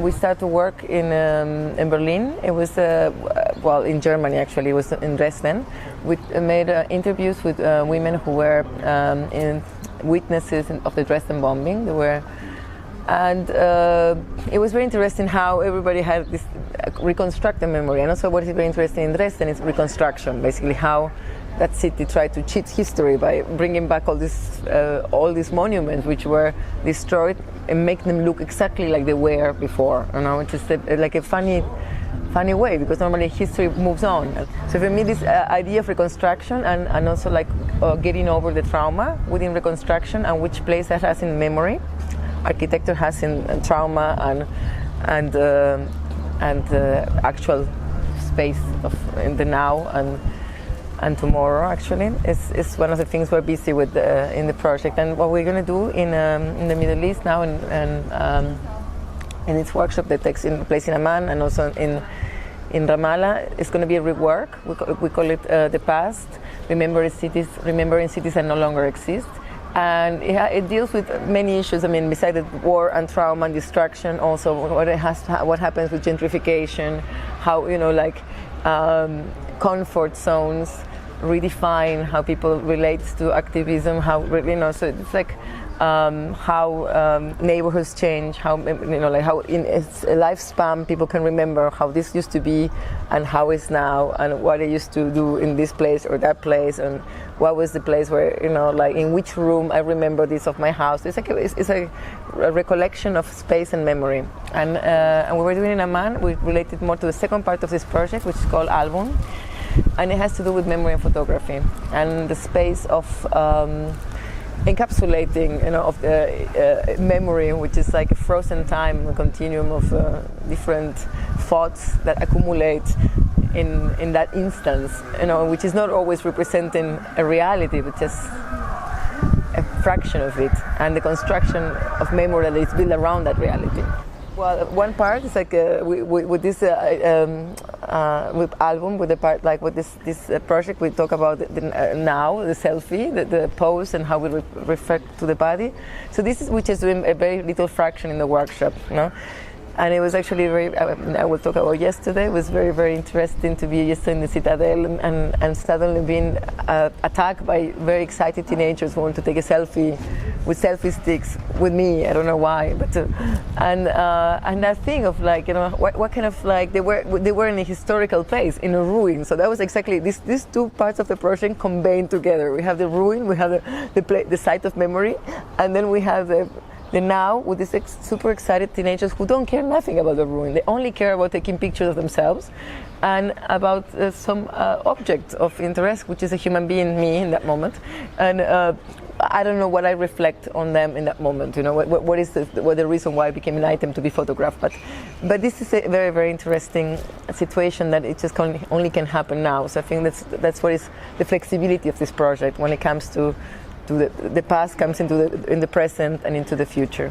we started to work in Berlin. It was well, in Germany actually. It was in Dresden. We made interviews with women who were witnesses of the Dresden bombing. And it was very interesting how everybody had this reconstruct the memory. And also what is very interesting in Dresden is reconstruction, basically how that city tried to cheat history by bringing back all these monuments which were destroyed and make them look exactly like they were before. You know, it's just like a funny way, because normally history moves on. So for me, this idea of reconstruction and also like getting over the trauma within reconstruction and which place that has in memory, architecture has in trauma and actual space in the now and tomorrow actually is one of the things we're busy with in the project. And what we're going to do in the Middle East now in its workshop that takes place in Amman and also in Ramallah, is going to be a rework. We call it the past, remembering cities that no longer exist. And it deals with many issues. I mean, besides the war and trauma and destruction, also what happens with gentrification, how, you know, like comfort zones redefine how people relate to activism, how, you know, so it's like how neighborhoods change, how, you know, like how in a lifespan people can remember how this used to be and how it's now, and what they used to do in this place or that place, and what was the place where, you know, like in which room I remember this of my house. It's like it's a recollection of space and memory. And we were doing in Amman, we related more to the second part of this project, which is called Album, and it has to do with memory and photography and the space of encapsulating, you know, of the memory, which is like a frozen time, a continuum of different thoughts that accumulate in that instance, you know, which is not always representing a reality, but just a fraction of it, and the construction of memory that is built around that reality. Well, one part is like with this with album, with the part like with this project, we talk about now the selfie, the pose, and how we refer to the body. So this is which is doing a very little fraction in the workshop, you know. And it was actually very, I will talk about yesterday, it was very, very interesting to be yesterday in the Citadel and suddenly being attacked by very excited teenagers who want to take a selfie with selfie sticks with me. I don't know why, but and that thing of like, you know, what kind of like they were in a historical place, in a ruin. So that was exactly these two parts of the project combined together. We have the ruin, we have the site of memory, and then we have the now with these super excited teenagers who don't care nothing about the ruin. They only care about taking pictures of themselves and about some object of interest, which is a human being, me, in that moment. And I don't know what I reflect on them in that moment. You know, what is the reason why I became an item to be photographed? But this is a very, very interesting situation that it just only can happen now. So I think that's what is the flexibility of this project when it comes to the past comes in the present and into the future.